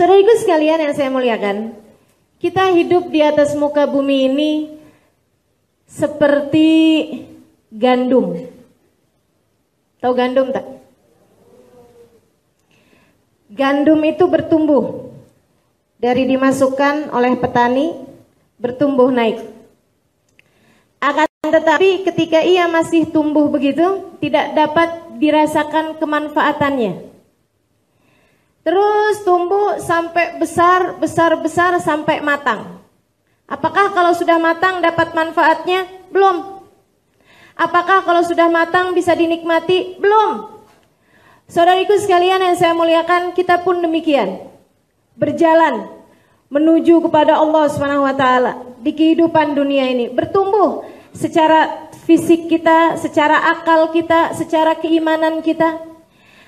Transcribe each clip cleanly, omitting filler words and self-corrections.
Saudaraku sekalian yang saya muliakan, kita hidup di atas muka bumi ini seperti gandum. Tahu gandum tak? Gandum itu bertumbuh dari dimasukkan oleh petani, bertumbuh naik. Akan tetapi ketika ia masih tumbuh begitu, tidak dapat dirasakan kemanfaatannya. Terus tumbuh sampai besar sampai matang. Apakah kalau sudah matang dapat manfaatnya? Belum. Apakah kalau sudah matang bisa dinikmati? Belum. Saudariku sekalian yang saya muliakan, kita pun demikian. Berjalan menuju kepada Allah SWT di kehidupan dunia ini, bertumbuh secara fisik kita, secara akal kita, secara keimanan kita.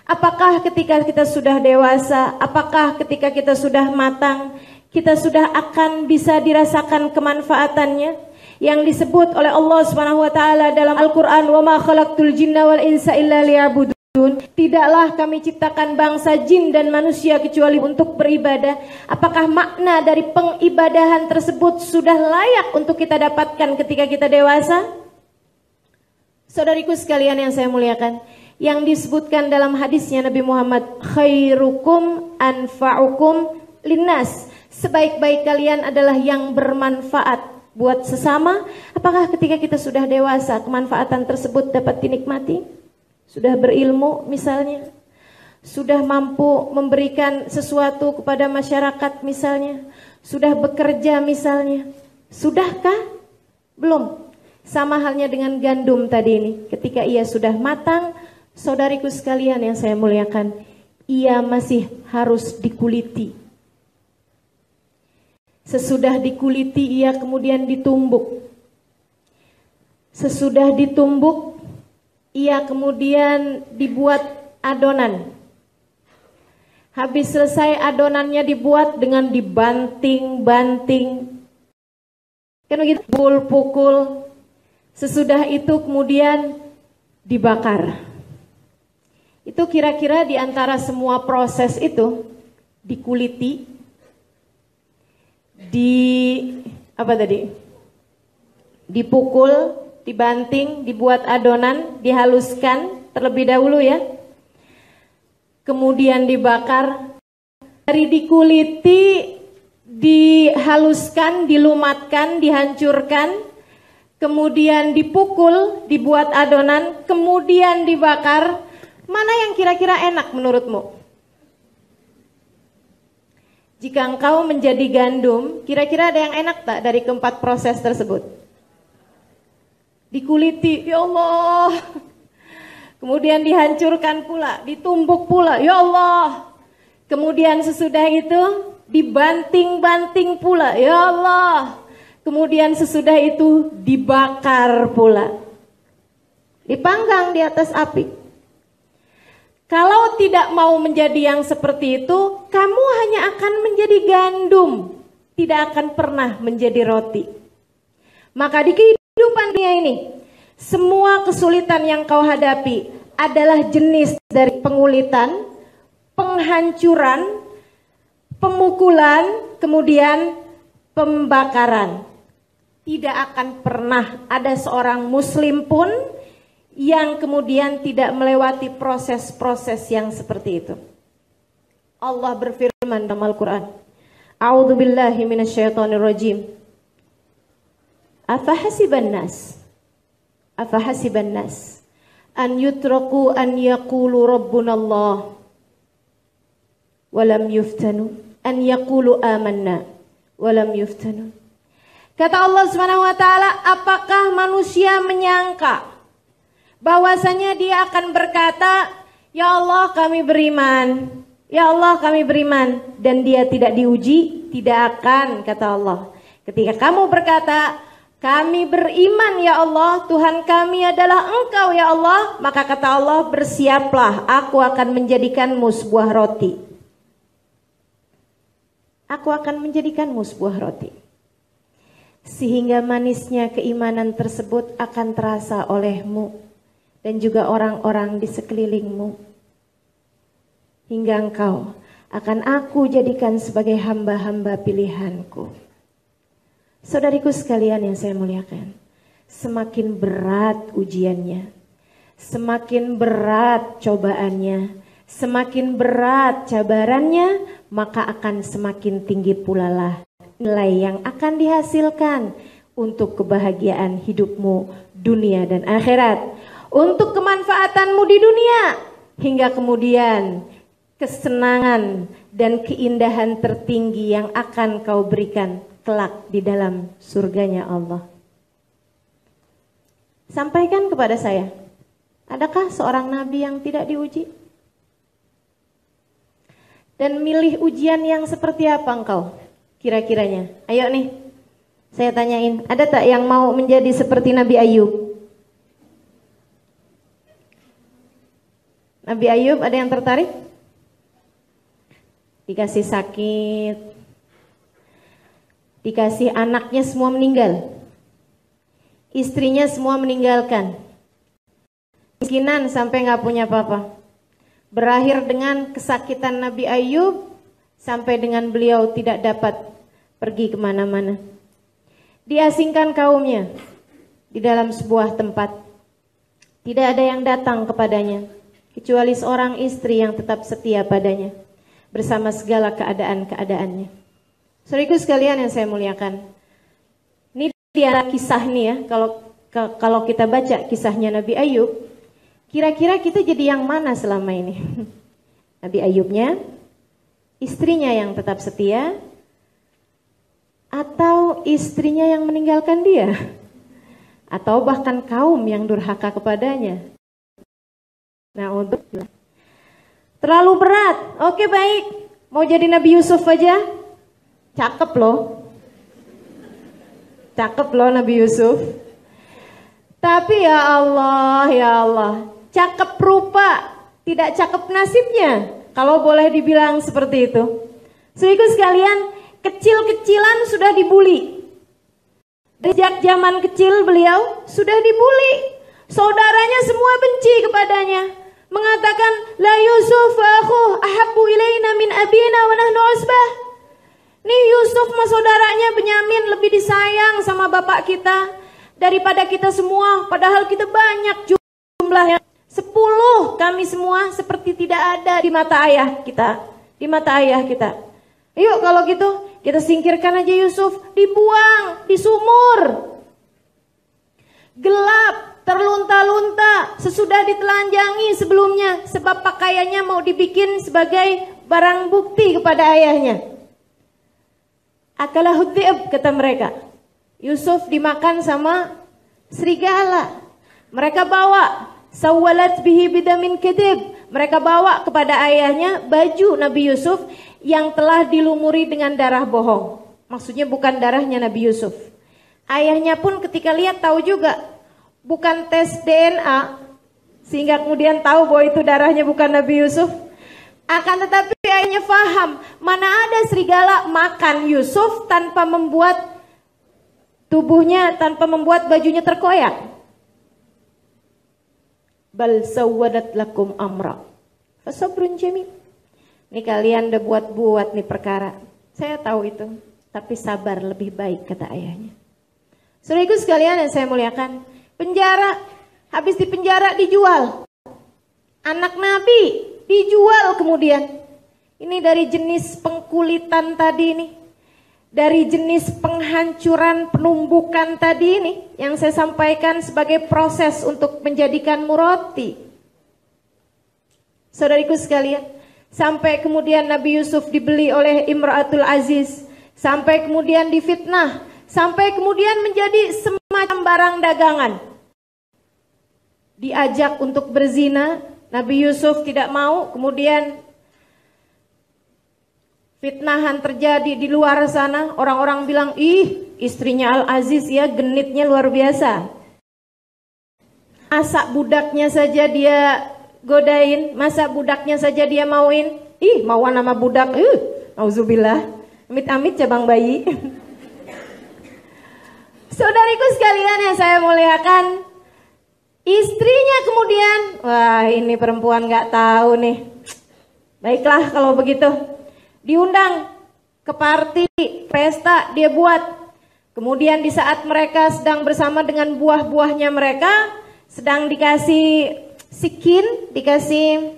Apakah ketika kita sudah dewasa, apakah ketika kita sudah matang, kita sudah akan bisa dirasakan kemanfaatannya yang disebut oleh Allah SWT dalam Al-Quran, wa ma khalaqtul jinna wal insa illa liya'budun. Tidaklah kami ciptakan bangsa jin dan manusia kecuali untuk beribadah. Apakah makna dari pengibadahan tersebut sudah layak untuk kita dapatkan ketika kita dewasa? Saudariku sekalian yang saya muliakan, yang disebutkan dalam hadisnya Nabi Muhammad, khairukum anfa'ukum linnas, sebaik-baik kalian adalah yang bermanfaat buat sesama. Apakah ketika kita sudah dewasa kemanfaatan tersebut dapat dinikmati? Sudah berilmu misalnya, sudah mampu memberikan sesuatu kepada masyarakat misalnya, sudah bekerja misalnya, sudahkah? Belum. Sama halnya dengan gandum tadi ini, ketika ia sudah matang, saudariku sekalian yang saya muliakan, ia masih harus dikuliti. Sesudah dikuliti ia kemudian ditumbuk. Sesudah ditumbuk ia kemudian dibuat adonan. Habis selesai adonannya dibuat dengan dibanting-banting, kan begitu, pukul-pukul. Sesudah itu kemudian dibakar. Itu kira-kira di antara semua proses itu, dikuliti, dipukul, dibanting, dibuat adonan, dihaluskan terlebih dahulu ya. Kemudian dibakar. Dari dikuliti, dihaluskan, dilumatkan, dihancurkan, kemudian dipukul, dibuat adonan, kemudian dibakar. Mana yang kira-kira enak menurutmu? Jika engkau menjadi gandum, kira-kira ada yang enak tak dari keempat proses tersebut? Dikuliti, ya Allah. Kemudian dihancurkan pula, ditumbuk pula, ya Allah. Kemudian sesudah itu dibanting-banting pula, ya Allah. Kemudian sesudah itu dibakar pula, dipanggang di atas api. Kalau tidak mau menjadi yang seperti itu, kamu hanya akan menjadi gandum, tidak akan pernah menjadi roti. Maka di kehidupan dunia ini, semua kesulitan yang kau hadapi adalah jenis dari pengulitan, penghancuran, pemukulan, kemudian pembakaran. Tidak akan pernah ada seorang muslim pun yang kemudian tidak melewati proses-proses yang seperti itu. Allah berfirman dalam Al-Quran, A'udzubillahi minasyaitonirrajim. Afahasiban nas an yutraku an yaqulu rabbunallah walam yuftanu an yaqulu amanna walam yuftanu. Kata Allah SWT, apakah manusia menyangka bahwasanya dia akan berkata, ya Allah kami beriman, ya Allah kami beriman, dan dia tidak diuji? Tidak akan, kata Allah. Ketika kamu berkata, kami beriman ya Allah, Tuhan kami adalah Engkau ya Allah, maka kata Allah, bersiaplah, aku akan menjadikanmu sebuah roti. Aku akan menjadikanmu sebuah roti. Sehingga manisnya keimanan tersebut akan terasa olehmu dan juga orang-orang di sekelilingmu, hingga engkau akan aku jadikan sebagai hamba-hamba pilihanku. Saudariku sekalian yang saya muliakan, semakin berat ujiannya, semakin berat cobaannya, semakin berat cabarannya, maka akan semakin tinggi pula lah nilai yang akan dihasilkan untuk kebahagiaan hidupmu dunia dan akhirat, untuk kemanfaatanmu di dunia, hingga kemudian kesenangan dan keindahan tertinggi yang akan kau berikan kelak di dalam surganya Allah. Sampaikan kepada saya, adakah seorang nabi yang tidak diuji? Dan milih ujian yang seperti apa engkau kira-kiranya? Ayo nih, saya tanyain, ada tak yang mau menjadi seperti Nabi Ayub? Nabi Ayub, ada yang tertarik? Dikasih sakit, dikasih anaknya semua meninggal, istrinya semua meninggalkan, miskinan sampai gak punya apa-apa. Berakhir dengan kesakitan Nabi Ayub sampai dengan beliau tidak dapat pergi kemana-mana. Diasingkan kaumnya di dalam sebuah tempat. Tidak ada yang datang kepadanya kecuali seorang istri yang tetap setia padanya bersama segala keadaan-keadaannya. Saudaraku sekalian yang saya muliakan, ini di antara kisah nih ya, kalau kita baca kisahnya Nabi Ayub, kira-kira kita jadi yang mana selama ini? Nabi Ayubnya, istrinya yang tetap setia, atau istrinya yang meninggalkan dia, atau bahkan kaum yang durhaka kepadanya? Nah, untuk terlalu berat. Oke, baik, mau jadi Nabi Yusuf aja, cakep loh, Nabi Yusuf. Tapi ya Allah, cakep rupa, tidak cakep nasibnya, kalau boleh dibilang seperti itu. Saudaraku sekalian, kecil-kecilan sudah dibuli. Sejak zaman kecil beliau sudah dibuli. Saudaranya semua benci kepadanya, mengatakan, la Yusuf akhu ahabbu ilaina min abina wa nahnu usbah. Nih Yusuf sama saudaranya Benyamin lebih disayang sama bapak kita daripada kita semua, padahal kita banyak jumlahnya. 10 kami semua seperti tidak ada di mata ayah kita. Yuk kalau gitu kita singkirkan aja Yusuf, dibuang di sumur. Gelap, terlunta-lunta, sesudah ditelanjangi sebelumnya sebab pakaiannya mau dibikin sebagai barang bukti kepada ayahnya. Akalahu dhi'b, kata mereka. Yusuf dimakan sama serigala. Mereka bawa sawwalat bihi bidamin kadhib. Mereka bawa kepada ayahnya baju Nabi Yusuf yang telah dilumuri dengan darah bohong. Maksudnya bukan darahnya Nabi Yusuf. Ayahnya pun ketika lihat tahu juga, bukan tes DNA sehingga kemudian tahu bahwa itu darahnya bukan Nabi Yusuf. Akan tetapi ayahnya faham, mana ada serigala makan Yusuf tanpa membuat tubuhnya, tanpa membuat bajunya terkoyak. Bal sawwadat lakum amra fasabrun jamil. Ini kalian udah buat-buat nih perkara, saya tahu itu, tapi sabar lebih baik, kata ayahnya. Saudaraku sekalian yang saya muliakan, penjara, habis di penjara dijual. Anak Nabi dijual kemudian. Ini dari jenis pengkulitan tadi ini, dari jenis penghancuran, penumbukan tadi ini yang saya sampaikan sebagai proses untuk menjadikan roti. Saudariku sekalian, sampai kemudian Nabi Yusuf dibeli oleh Imra'atul Aziz, sampai kemudian difitnah, sampai kemudian menjadi semacam barang dagangan. Diajak untuk berzina, Nabi Yusuf tidak mau, kemudian fitnahan terjadi di luar sana. Orang-orang bilang, ih istrinya Al-Aziz ya genitnya luar biasa. Masa budaknya saja dia godain, masa budaknya saja dia mauin. Ih mauan sama budak, auzubillah, amit-amit cabang bayi. Saudariku sekalian yang saya muliakan, istrinya kemudian, wah ini perempuan gak tahu nih. Baiklah kalau begitu, diundang ke party, pesta dia buat. Kemudian di saat mereka sedang bersama dengan buah-buahnya mereka, sedang dikasih sikin, dikasih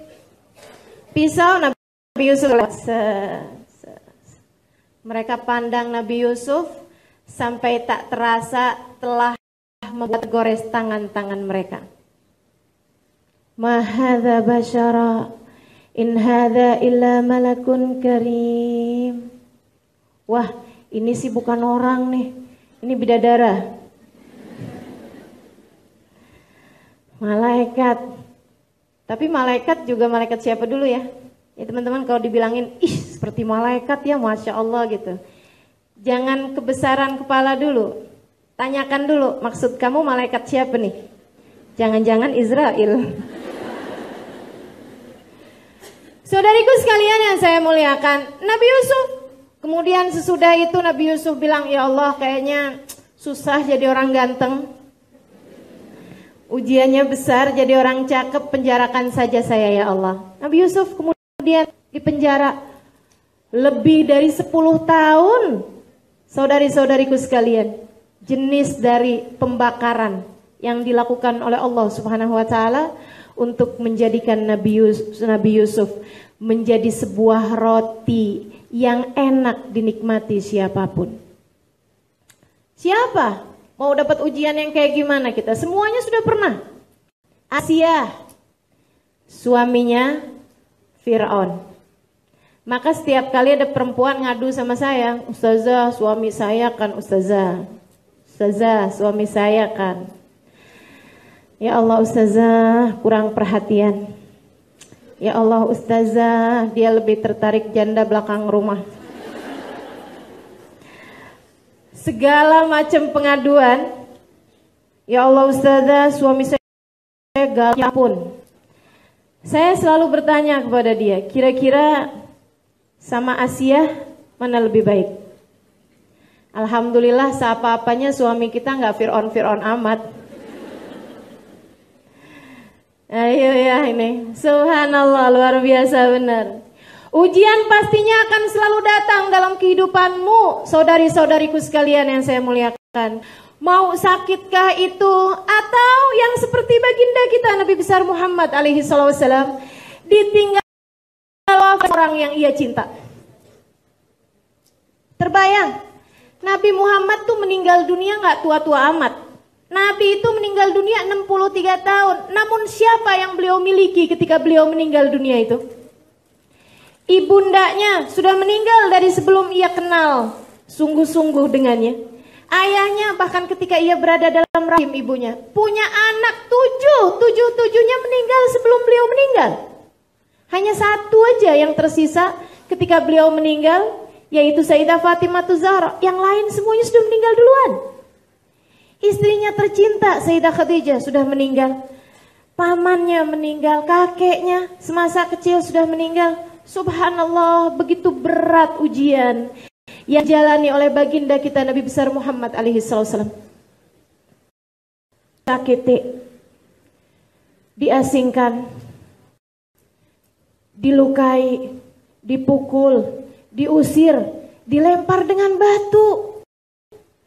pisau, Nabi Yusuf mereka pandang Nabi Yusuf sampai tak terasa telah membuat gores tangan-tangan mereka. Ma hadza basyara in hadza illa malakun karim. Wah, ini sih bukan orang nih, ini bidadara. Malaikat. Tapi malaikat juga malaikat siapa dulu ya? Ya teman-teman, kalau dibilangin, ih seperti malaikat ya, Masya Allah gitu. Jangan kebesaran kepala dulu. Tanyakan dulu, maksud kamu malaikat siapa nih? Jangan-jangan Israel. Saudariku sekalian yang saya muliakan, Nabi Yusuf. Kemudian sesudah itu Nabi Yusuf bilang, ya Allah kayaknya susah jadi orang ganteng. Ujiannya besar, jadi orang cakep, penjarakan saja saya ya Allah. Nabi Yusuf kemudian dipenjara lebih dari 10 tahun. Saudari-saudariku sekalian, jenis dari pembakaran yang dilakukan oleh Allah Subhanahu wa taala untuk menjadikan Nabi Yusuf menjadi sebuah roti yang enak dinikmati siapapun. Siapa mau dapat ujian yang kayak gimana kita? Semuanya sudah pernah. Asia, suaminya Fir'aun. Maka setiap kali ada perempuan ngadu sama saya, Ustazah suami saya kan, Ustazah suami saya kan. Ya Allah Ustazah kurang perhatian. Ya Allah Ustazah dia lebih tertarik janda belakang rumah. Segala macam pengaduan. Ya Allah Ustazah suami saya gagal pun. Saya selalu bertanya kepada dia, kira-kira sama Asia mana lebih baik? Alhamdulillah seapa-apanya suami kita nggak Fir'aun amat. Ayo ya ini, subhanallah luar biasa benar. Ujian pastinya akan selalu datang dalam kehidupanmu, saudari-saudariku sekalian yang saya muliakan. Mau sakitkah itu atau yang seperti baginda kita Nabi besar Muhammad alaihi wasallam ditinggal orang yang ia cinta. Terbayang Nabi Muhammad tuh meninggal dunia nggak tua-tua amat. Nabi itu meninggal dunia 63 tahun. Namun siapa yang beliau miliki ketika beliau meninggal dunia itu? Ibundanya sudah meninggal dari sebelum ia kenal sungguh-sungguh dengannya. Ayahnya bahkan ketika ia berada dalam rahim ibunya punya anak tujuhnya meninggal sebelum beliau meninggal. Hanya satu aja yang tersisa ketika beliau meninggal, yaitu Sayyidah Fatimah Zahra. Yang lain semuanya sudah meninggal duluan. Istrinya tercinta Sayyidah Khadijah sudah meninggal. Pamannya meninggal, kakeknya semasa kecil sudah meninggal. Subhanallah, begitu berat ujian yang jalani oleh baginda kita Nabi besar Muhammad alaihi wasallam. Sakiti, diasingkan, dilukai, dipukul, diusir, dilempar dengan batu.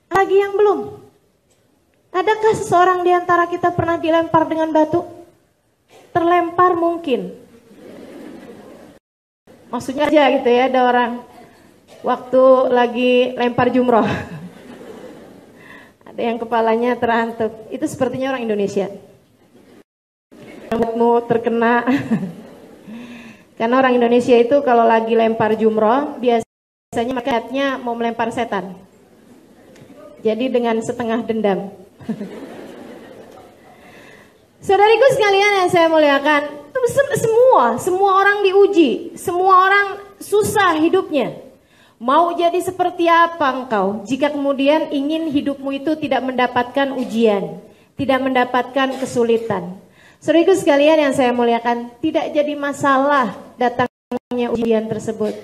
Lagi yang belum. Adakah seseorang di antara kita pernah dilempar dengan batu? Terlempar mungkin. Maksudnya aja gitu ya, ada orang waktu lagi lempar jumroh. Ada yang kepalanya terantuk. Itu sepertinya orang Indonesia. Rambutmu terkena. Karena orang Indonesia itu kalau lagi lempar jumroh biasanya makanya mau melempar setan. Jadi dengan setengah dendam. Saudariku sekalian yang saya muliakan, semua orang diuji, semua orang susah hidupnya. Mau jadi seperti apa engkau jika kemudian ingin hidupmu itu tidak mendapatkan ujian, tidak mendapatkan kesulitan? Saudariku sekalian yang saya muliakan, tidak jadi masalah datangnya ujian tersebut.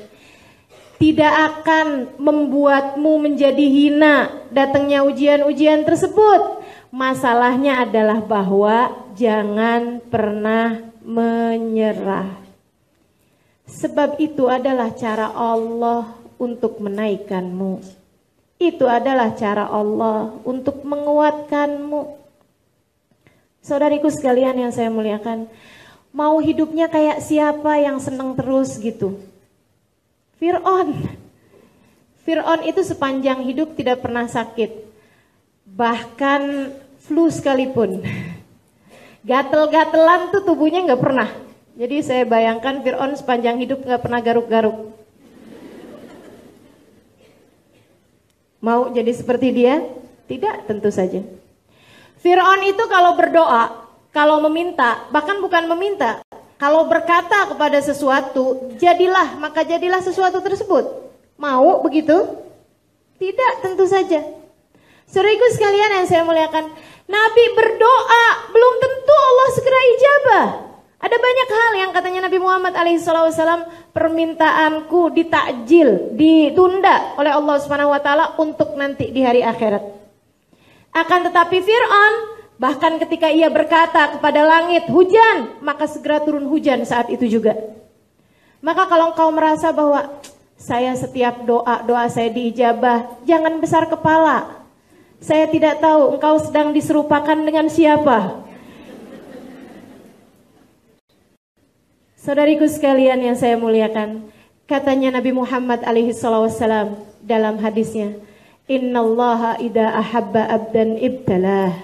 Tidak akan membuatmu menjadi hina datangnya ujian-ujian tersebut. Masalahnya adalah bahwa jangan pernah menyerah. Sebab itu adalah cara Allah untuk menaikkanmu. Itu adalah cara Allah untuk menguatkanmu. Saudariku sekalian yang saya muliakan, mau hidupnya kayak siapa yang senang terus gitu? Fir'aun. Fir'aun itu sepanjang hidup tidak pernah sakit. Bahkan flu sekalipun. Gatel-gatelan tuh tubuhnya nggak pernah. Jadi saya bayangkan Fir'aun sepanjang hidup nggak pernah garuk-garuk. Mau jadi seperti dia? Tidak, tentu saja. Fir'aun itu kalau berdoa, kalau meminta, bahkan bukan meminta, kalau berkata kepada sesuatu, jadilah, maka jadilah sesuatu tersebut. Mau begitu? Tidak, tentu saja. Saudaraku sekalian yang saya muliakan, Nabi berdoa, belum tentu Allah segera ijabah. Ada banyak hal yang katanya Nabi Muhammad alaihissalam, permintaanku ditakjil, ditunda oleh Allah Subhanahu wa taala untuk nanti di hari akhirat. Akan tetapi Fir'aun, bahkan ketika ia berkata kepada langit, hujan, maka segera turun hujan saat itu juga. Maka kalau engkau merasa bahwa saya setiap doa saya diijabah, jangan besar kepala. Saya tidak tahu engkau sedang diserupakan dengan siapa. Saudariku sekalian yang saya muliakan, katanya Nabi Muhammad alaihissalam dalam hadisnya, Innallaha idza ahabba abdan ibtalah.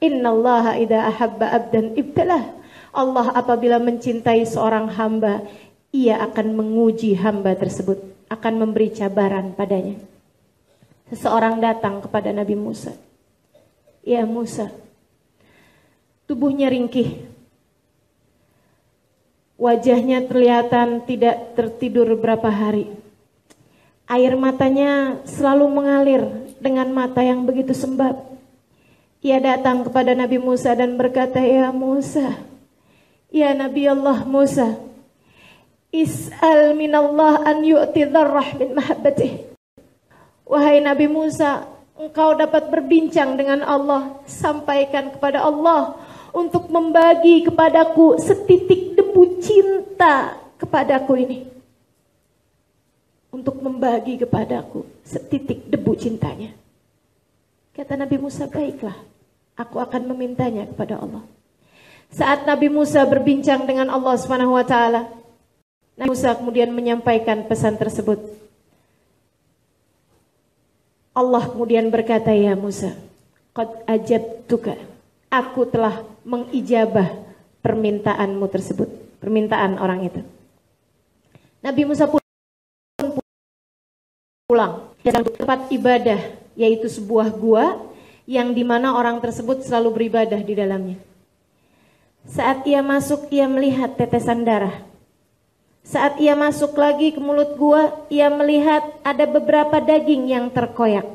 Innallaha idza ahabba abdan ibtalah. Allah apabila mencintai seorang hamba, ia akan menguji hamba tersebut, akan memberi cabaran padanya. Seseorang datang kepada Nabi Musa. Ya Musa, tubuhnya ringkih. Wajahnya kelihatan tidak tertidur beberapa hari. Air matanya selalu mengalir dengan mata yang begitu sembab. Ia datang kepada Nabi Musa dan berkata, Ya Musa, ya Nabi Allah Musa, is'al minallah an yu'ti dharrah min mahabbatih. Wahai Nabi Musa, engkau dapat berbincang dengan Allah, sampaikan kepada Allah untuk membagi kepadaku setitik debu cinta kepadaku ini. Untuk membagi kepadaku setitik debu cintanya. Kata Nabi Musa, baiklah, aku akan memintanya kepada Allah. Saat Nabi Musa berbincang dengan Allah Subhanahu wa taala, Nabi Musa kemudian menyampaikan pesan tersebut. Allah kemudian berkata, ya Musa, qad ajabtuka, aku telah mengijabah permintaanmu tersebut, permintaan orang itu. Nabi Musa pulang ke tempat ibadah, yaitu sebuah gua yang dimana orang tersebut selalu beribadah di dalamnya. Saat ia masuk, ia melihat tetesan darah. Saat ia masuk lagi ke mulut gua, ia melihat ada beberapa daging yang terkoyak.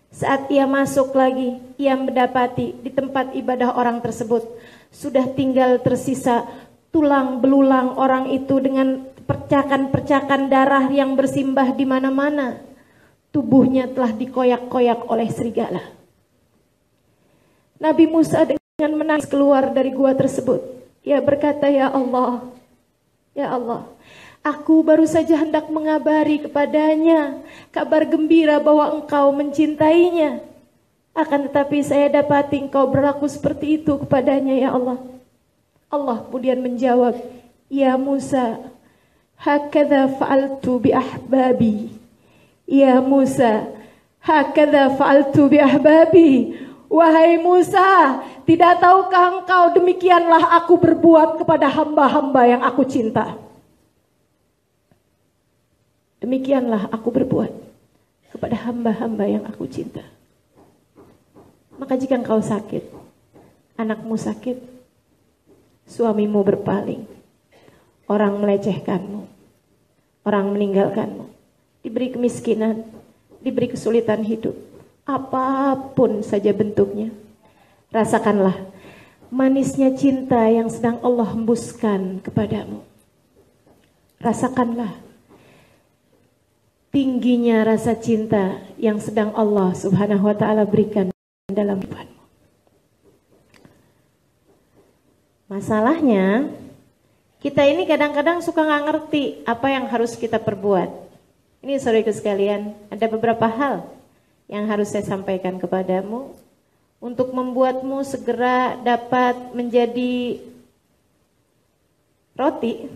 Saat ia masuk lagi, ia mendapati di tempat ibadah orang tersebut sudah tinggal tersisa tulang belulang orang itu dengan percakan-percakan darah yang bersimbah di mana-mana. Tubuhnya telah dikoyak-koyak oleh serigala. Nabi Musa dengan menangis keluar dari gua tersebut. Ia berkata, ya Allah, aku baru saja hendak mengabari kepadanya kabar gembira bahwa engkau mencintainya. Akan tetapi saya dapati engkau berlaku seperti itu kepadanya, ya Allah. Allah kemudian menjawab, ya Musa, hakadha fa'altu bi ahbabi. Ya Musa, hakadha fa'altu bi ahbabi. Wahai Musa, tidak tahukah engkau demikianlah aku berbuat kepada hamba-hamba yang aku cinta. Demikianlah aku berbuat kepada hamba-hamba yang aku cinta. Maka jika engkau sakit, anakmu sakit, suamimu berpaling, orang melecehkanmu, orang meninggalkanmu, diberi kemiskinan, diberi kesulitan hidup, apapun saja bentuknya, rasakanlah manisnya cinta yang sedang Allah hembuskan kepadamu. Rasakanlah tingginya rasa cinta yang sedang Allah Subhanahu wa taala berikan dalam hidupmu. Masalahnya, Kita ini kadang-kadang suka nggak ngerti apa yang harus kita perbuat. Ini saudaraku sekalian, ada beberapa hal yang harus saya sampaikan kepadamu untuk membuatmu segera dapat menjadi roti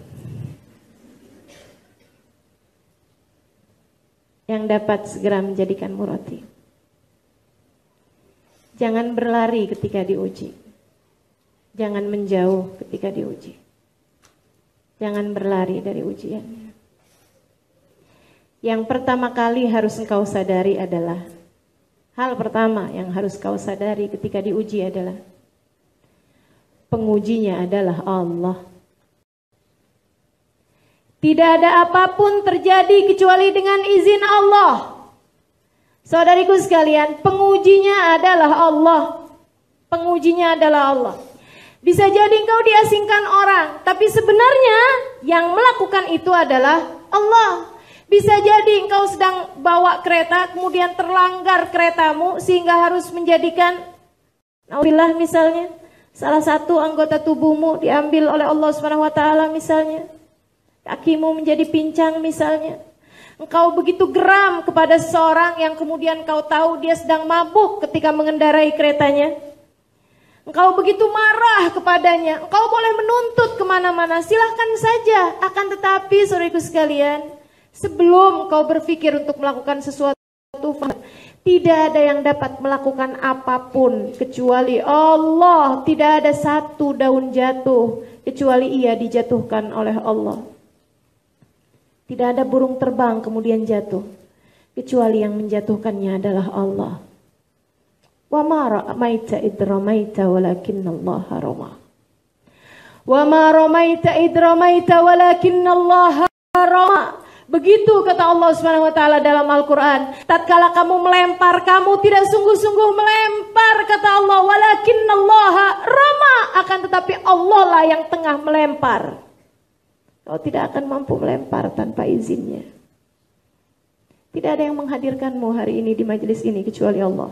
yang dapat segera menjadikanmu roti. Jangan berlari ketika diuji. Jangan menjauh ketika diuji. Jangan berlari dari ujiannya. Yang pertama kali harus engkau sadari adalah, hal pertama yang harus kau sadari ketika diuji adalah, pengujinya adalah Allah. Tidak ada apapun terjadi kecuali dengan izin Allah. Saudariku sekalian, pengujinya adalah Allah. Pengujinya adalah Allah. Bisa jadi engkau diasingkan orang, tapi sebenarnya yang melakukan itu adalah Allah. Bisa jadi engkau sedang bawa kereta, kemudian terlanggar keretamu sehingga harus menjadikan, naudzubillah misalnya, salah satu anggota tubuhmu diambil oleh Allah SWT misalnya. Kakimu menjadi pincang misalnya. Engkau begitu geram kepada seseorang yang kemudian kau tahu dia sedang mabuk ketika mengendarai keretanya. Engkau begitu marah kepadanya, engkau boleh menuntut kemana-mana, silahkan saja. Akan tetapi saudaraku sekalian, sebelum kau berpikir untuk melakukan sesuatu, tidak ada yang dapat melakukan apapun kecuali Allah. Tidak ada satu daun jatuh kecuali ia dijatuhkan oleh Allah. Tidak ada burung terbang kemudian jatuh kecuali yang menjatuhkannya adalah Allah. Wa ma ramaita id ramaita walakinallaha rama. Wa ma ramaita id ramaita walakinallaha rama. Begitu kata Allah Subhanahu wa taala dalam Al-Qur'an. Tatkala kamu melempar, kamu tidak sungguh-sungguh melempar, kata Allah, walakinallaha rama, akan tetapi Allah lah yang tengah melempar. Kau tidak akan mampu melempar tanpa izinnya. Tidak ada yang menghadirkanmu hari ini di majelis ini kecuali Allah.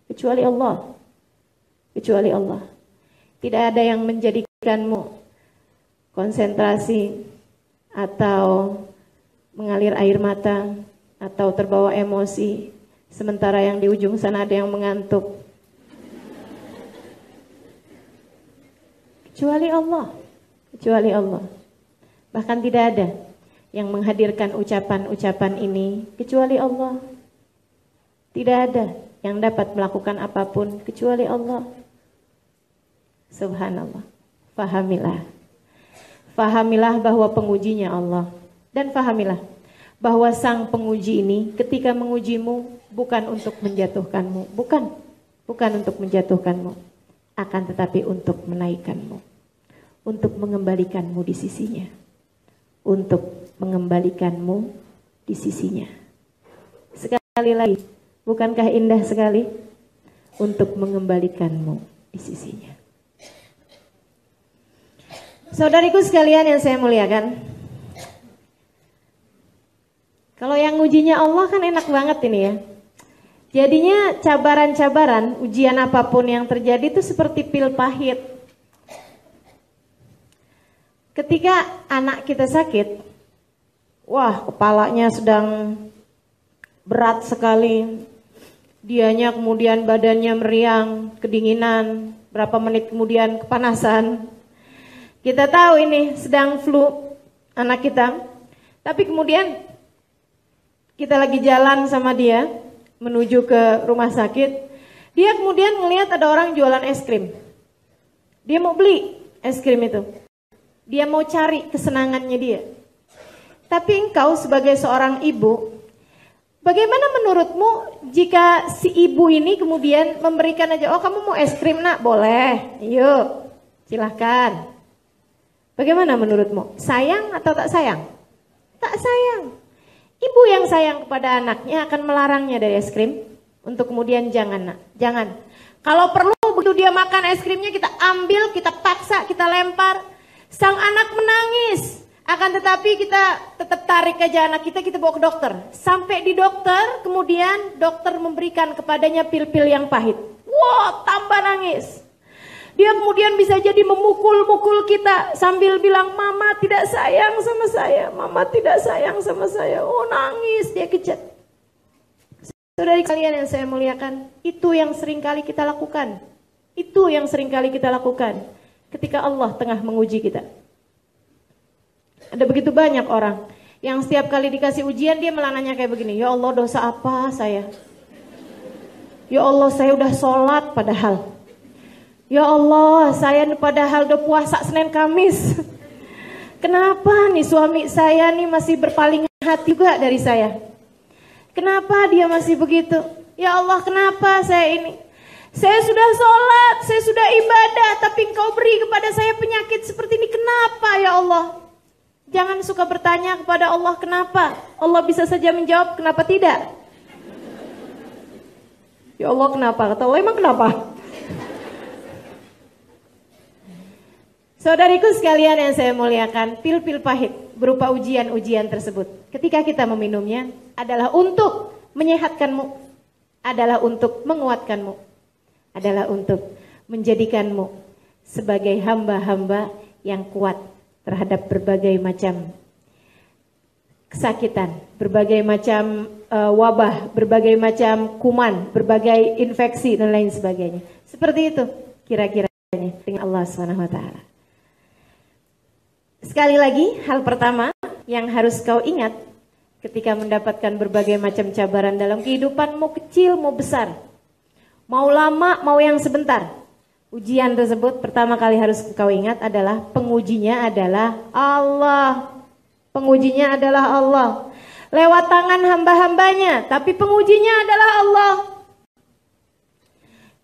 Kecuali Allah. Kecuali Allah. Tidak ada yang menjadikanmu konsentrasi atau mengalir air mata atau terbawa emosi sementara yang di ujung sana ada yang mengantuk. Kecuali Allah. Kecuali Allah. Bahkan tidak ada yang menghadirkan ucapan-ucapan ini kecuali Allah. Tidak ada yang dapat melakukan apapun kecuali Allah. Subhanallah. Fahamilah. Fahamilah bahwa pengujinya Allah. Dan fahamilah bahwa sang penguji ini ketika mengujimu bukan untuk menjatuhkanmu. Bukan untuk menjatuhkanmu. Akan tetapi untuk menaikkanmu. Untuk mengembalikanmu di sisinya. Untuk mengembalikanmu di sisinya. Sekali lagi, bukankah indah sekali? Untuk mengembalikanmu di sisinya. Saudariku sekalian yang saya muliakan, kalau yang ujinya Allah kan enak banget ini ya. Jadinya cabaran-cabaran, ujian apapun yang terjadi itu seperti pil pahit. Ketika anak kita sakit, wah kepalanya sedang berat sekali, dianya kemudian badannya meriang, kedinginan, berapa menit kemudian kepanasan. Kita tahu ini sedang flu anak kita, tapi kemudian kita lagi jalan sama dia menuju ke rumah sakit, dia kemudian ngelihat ada orang jualan es krim. Dia mau beli es krim itu. Dia mau cari kesenangannya dia. Tapi engkau sebagai seorang ibu, bagaimana menurutmu jika si ibu ini kemudian memberikan aja, oh kamu mau es krim nak? Boleh, yuk silahkan. Bagaimana menurutmu? Sayang atau tak sayang? Tak sayang. Ibu yang sayang kepada anaknya akan melarangnya dari es krim untuk kemudian jangan nak, jangan. Kalau perlu begitu dia makan es krimnya kita ambil, kita paksa, kita lempar. Sang anak menangis, akan tetapi kita tetap tarik aja anak kita bawa ke dokter. Sampai di dokter, kemudian dokter memberikan kepadanya pil-pil yang pahit. Wow, tambah nangis. Dia kemudian bisa jadi memukul-mukul kita sambil bilang, mama tidak sayang sama saya, mama tidak sayang sama saya. Oh, nangis, dia kejat. Saudari kalian yang saya muliakan, itu yang sering kali kita lakukan. Itu yang sering kali kita lakukan ketika Allah tengah menguji kita. Ada begitu banyak orang yang setiap kali dikasih ujian dia malah nanya kayak begini, ya Allah dosa apa saya? Ya Allah saya udah sholat padahal. Ya Allah saya padahal udah puasa Senin Kamis. Kenapa nih suami saya nih masih berpaling hati juga dari saya? Kenapa dia masih begitu? Ya Allah kenapa saya ini? Saya sudah sholat, saya sudah ibadah, tapi Engkau beri kepada saya penyakit seperti ini. Kenapa ya Allah? Jangan suka bertanya kepada Allah kenapa. Allah bisa saja menjawab kenapa tidak. Ya Allah kenapa? Kata Allah emang kenapa? Saudariku sekalian yang saya muliakan, pil-pil pahit berupa ujian-ujian tersebut, ketika kita meminumnya adalah untuk menyehatkanmu, adalah untuk menguatkanmu, adalah untuk menjadikanmu sebagai hamba-hamba yang kuat terhadap berbagai macam kesakitan, berbagai macam wabah, berbagai macam kuman, berbagai infeksi dan lain sebagainya. Seperti itu kira-kiranya dengan Allah SWT. Sekali lagi, hal pertama yang harus kau ingat ketika mendapatkan berbagai macam cabaran dalam kehidupan, mau kecil mau besar, mau lama mau yang sebentar, ujian tersebut pertama kali harus kau ingat adalah pengujinya adalah Allah. Pengujinya adalah Allah. Lewat tangan hamba-hambanya, tapi pengujinya adalah Allah.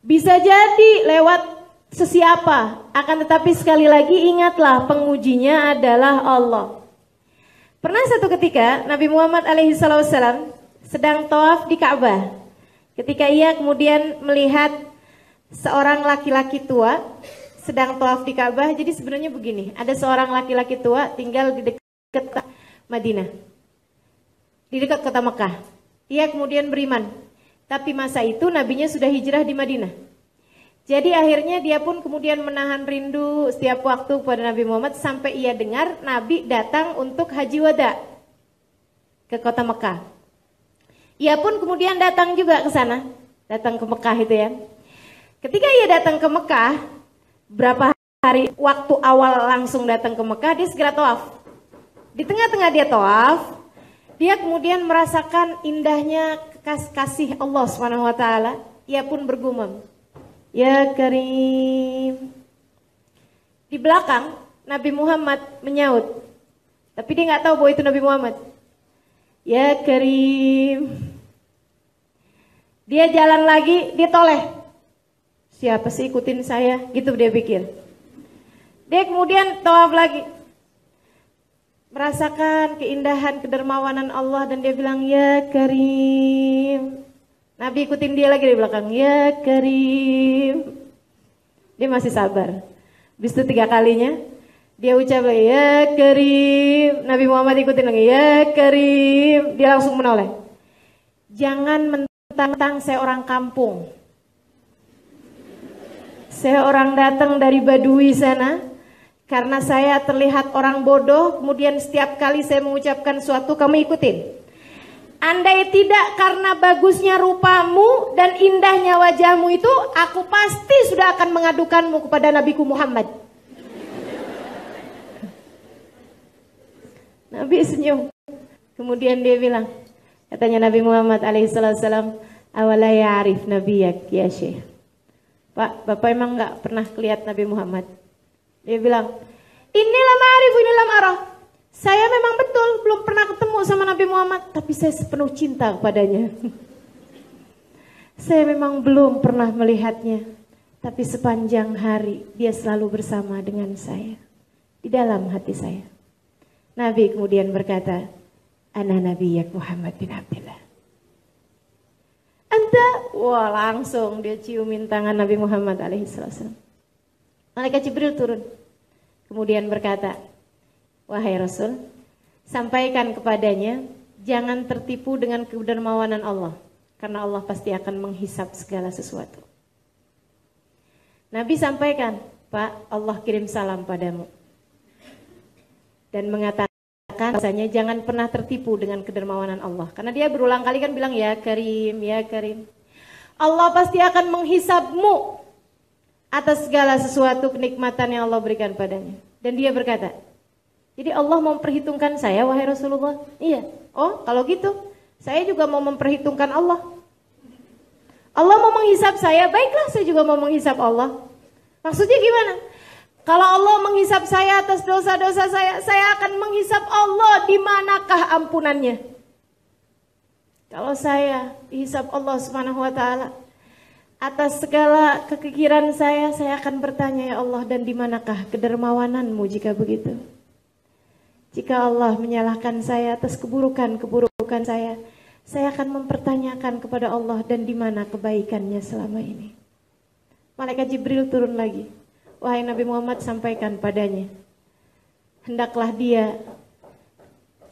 Bisa jadi lewat sesiapa, akan tetapi sekali lagi ingatlah pengujinya adalah Allah. Pernah satu ketika Nabi Muhammad alaihissalam sedang tawaf di Ka'bah. Ketika ia kemudian melihat seorang laki-laki tua sedang tawaf di Ka'bah. Jadi sebenarnya begini, ada seorang laki-laki tua tinggal di dekat Madinah, di dekat kota Mekah. Ia kemudian beriman, tapi masa itu nabinya sudah hijrah di Madinah. Jadi akhirnya dia pun kemudian menahan rindu setiap waktu kepada Nabi Muhammad sampai ia dengar Nabi datang untuk haji wada ke kota Mekah. Ia pun kemudian datang juga ke sana, datang ke Mekah itu ya. Ketika ia datang ke Mekah, berapa hari waktu awal langsung datang ke Mekah, dia segera tawaf. Di tengah-tengah dia tawaf, dia kemudian merasakan indahnya kasih Allah SWT. Ia pun bergumam, Ya Karim. Di belakang Nabi Muhammad menyaut, tapi dia nggak tahu bahwa itu Nabi Muhammad. Ya Karim. Dia jalan lagi, dia toleh. Siapa sih ikutin saya? Gitu dia pikir. Dia kemudian tawaf lagi, merasakan keindahan kedermawanan Allah dan dia bilang Ya Karim. Nabi ikutin dia lagi di belakang, Ya Karim. Dia masih sabar. Habis itu 3 kalinya dia ucap lagi, Ya Karim. Nabi Muhammad ikutin lagi, Ya Karim. Dia langsung menoleh. Jangan mentang-mentang saya orang kampung, saya orang datang dari Badui sana, karena saya terlihat orang bodoh, kemudian setiap kali saya mengucapkan suatu kamu ikutin. Andai tidak karena bagusnya rupamu dan indahnya wajahmu itu, aku pasti sudah akan mengadukanmu kepada Nabiku Muhammad. Nabi senyum. Kemudian dia bilang, katanya Nabi Muhammad alaihissalam, awala ya'rif nabiyak ya Syekh. Pak, Bapak emang gak pernah lihat Nabi Muhammad? Dia bilang, inilah ma'arif, inilah ma'araf. Saya memang betul belum pernah ketemu sama Nabi Muhammad, tapi saya sepenuh cinta kepadanya. Saya memang belum pernah melihatnya, tapi sepanjang hari dia selalu bersama dengan saya, di dalam hati saya. Nabi kemudian berkata, Ana Nabiyyak Muhammad bin Abdillah. Anta, wah langsung dia ciumin tangan Nabi Muhammad alaihissalam. Malaikat Jibril turun, kemudian berkata, wahai Rasul, sampaikan kepadanya, jangan tertipu dengan kedermawanan Allah, karena Allah pasti akan menghisap segala sesuatu. Nabi sampaikan, Pak, Allah kirim salam padamu. Dan mengatakan bahasanya jangan pernah tertipu dengan kedermawanan Allah. Karena dia berulang kali kan bilang, ya Karim, ya Karim. Allah pasti akan menghisabmu atas segala sesuatu kenikmatan yang Allah berikan padanya. Dan dia berkata, jadi Allah mau memperhitungkan saya, wahai Rasulullah? Iya. Oh, kalau gitu, saya juga mau memperhitungkan Allah. Allah mau menghisab saya, baiklah saya juga mau menghisab Allah. Maksudnya gimana? Kalau Allah menghisab saya atas dosa-dosa saya akan menghisab Allah di manakah ampunannya. Kalau saya dihisab Allah Subhanahu wa taala atas segala kekikiran saya akan bertanya, ya Allah, dan di manakah kedermawananmu jika begitu? Jika Allah menyalahkan saya atas keburukan saya akan mempertanyakan kepada Allah, dan di mana kebaikannya selama ini. Malaikat Jibril turun lagi. Wahai Nabi Muhammad, sampaikan padanya. Hendaklah dia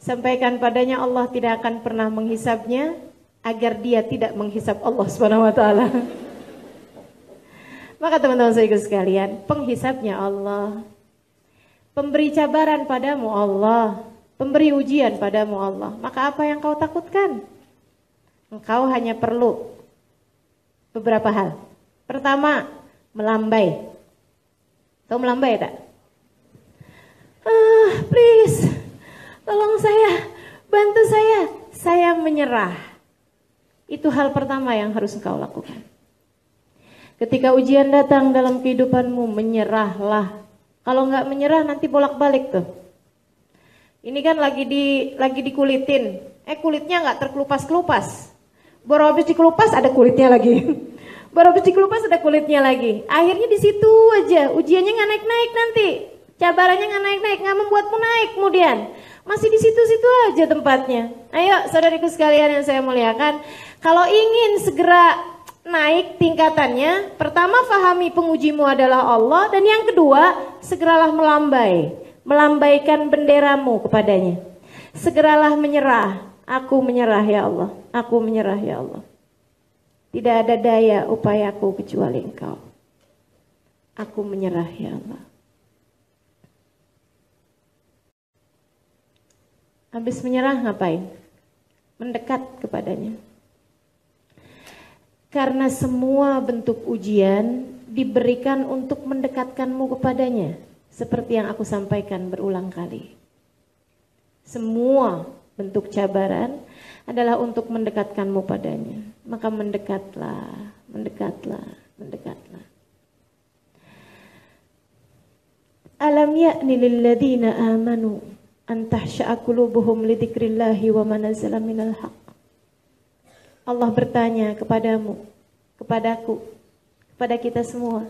sampaikan padanya Allah tidak akan pernah menghisabnya agar dia tidak menghisab Allah Subhanahu wa taala. Maka teman-teman saya sekalian, penghisabnya Allah. Pemberi cabaran padamu Allah, pemberi ujian padamu Allah. Maka apa yang kau takutkan? Engkau hanya perlu beberapa hal. Pertama, melambai. Tahu melambai tak? Please, tolong saya, bantu saya menyerah. Itu hal pertama yang harus engkau lakukan. Ketika ujian datang dalam kehidupanmu, menyerahlah. Kalau nggak menyerah nanti bolak-balik tuh. Ini kan lagi dikulitin. Kulitnya nggak terkelupas-kelupas. Baru habis dikelupas ada kulitnya lagi. Baru habis dikelupas ada kulitnya lagi. Akhirnya di situ aja. Ujiannya nggak naik-naik nanti. Cabarannya nggak naik-naik, nggak membuatmu naik kemudian. Masih di situ-situ aja tempatnya. Ayo saudariku sekalian yang saya muliakan, kalau ingin segera naik tingkatannya, pertama fahami pengujimu adalah Allah, dan yang kedua segeralah melambaikan benderamu kepadanya. Segeralah menyerah. Aku menyerah ya Allah, aku menyerah ya Allah. Tidak ada daya upayaku kecuali Engkau. Aku menyerah ya Allah. Habis menyerah ngapain? Mendekat kepadanya. Karena semua bentuk ujian diberikan untuk mendekatkanmu kepadanya. Seperti yang aku sampaikan berulang kali. Semua bentuk cabaran adalah untuk mendekatkanmu padanya. Maka mendekatlah, mendekatlah, mendekatlah. Alam ya'ni lilladzina amanu an tahsha'a qulubuhum li dzikrillahi wa ma nazala minal haqq. Allah bertanya kepadamu, kepadaku, kepada kita semua.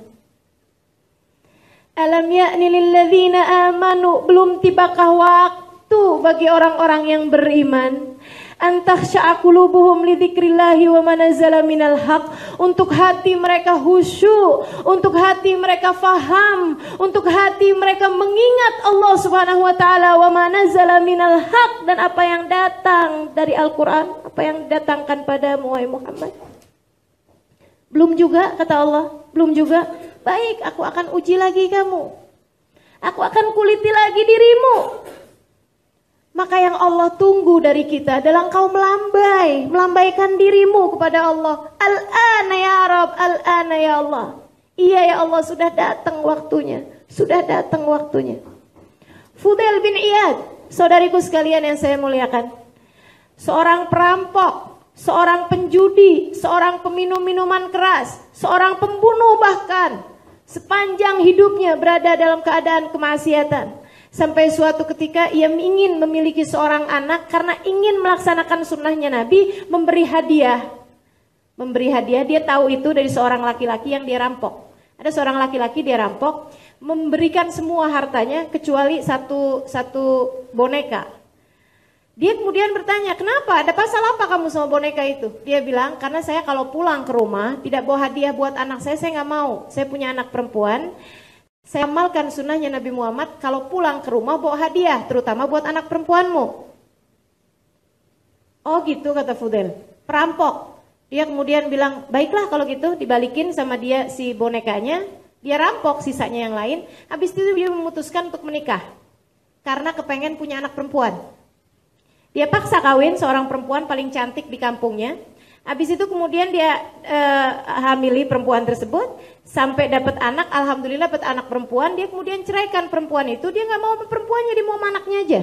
Alam ya'ni lilladzina amanu, belum tibakah waktu bagi orang-orang yang beriman, antakhsha'a qulubuhum li dzikrillahi wa ma nazala minal haqq, untuk hati mereka khusyuk, untuk hati mereka faham, untuk hati mereka mengingat Allah Subhanahu wa taala, wa ma nazala minal haqq, dan apa yang datang dari Al-Qur'an, apa yang didatangkan padamu wahai Muhammad. Belum juga, kata Allah, belum juga. Baik, aku akan uji lagi kamu. Aku akan kuliti lagi dirimu. Maka yang Allah tunggu dari kita adalah engkau melambaikan dirimu kepada Allah. Al-ana ya Rabb, al-ana ya Allah. Iya ya Allah, sudah datang waktunya. Sudah datang waktunya. Fudail bin Iyad, saudariku sekalian yang saya muliakan. Seorang perampok, seorang penjudi, seorang peminum minuman keras, seorang pembunuh bahkan. Sepanjang hidupnya berada dalam keadaan kemaksiatan. Sampai suatu ketika ia ingin memiliki seorang anak karena ingin melaksanakan sunnahnya Nabi, memberi hadiah. Memberi hadiah, dia tahu itu dari seorang laki-laki yang dia rampok. Ada seorang laki-laki dia rampok, memberikan semua hartanya kecuali satu boneka. Dia kemudian bertanya, kenapa? Ada pasal apa kamu sama boneka itu? Dia bilang, karena saya kalau pulang ke rumah tidak bawa hadiah buat anak saya nggak mau. Saya punya anak perempuan. Saya amalkan sunnahnya Nabi Muhammad, kalau pulang ke rumah bawa hadiah, terutama buat anak perempuanmu. Oh gitu, kata Fudail, perampok. Dia kemudian bilang, baiklah kalau gitu, dibalikin sama dia si bonekanya, Dia rampok sisanya yang lain, habis itu dia memutuskan untuk menikah. Karena kepengen punya anak perempuan. Dia paksa kawin seorang perempuan paling cantik di kampungnya. Habis itu kemudian dia hamili perempuan tersebut. Sampai dapat anak, alhamdulillah dapat anak perempuan. Dia kemudian ceraikan perempuan itu, dia gak mau sama perempuannya, dia mau sama anaknya aja.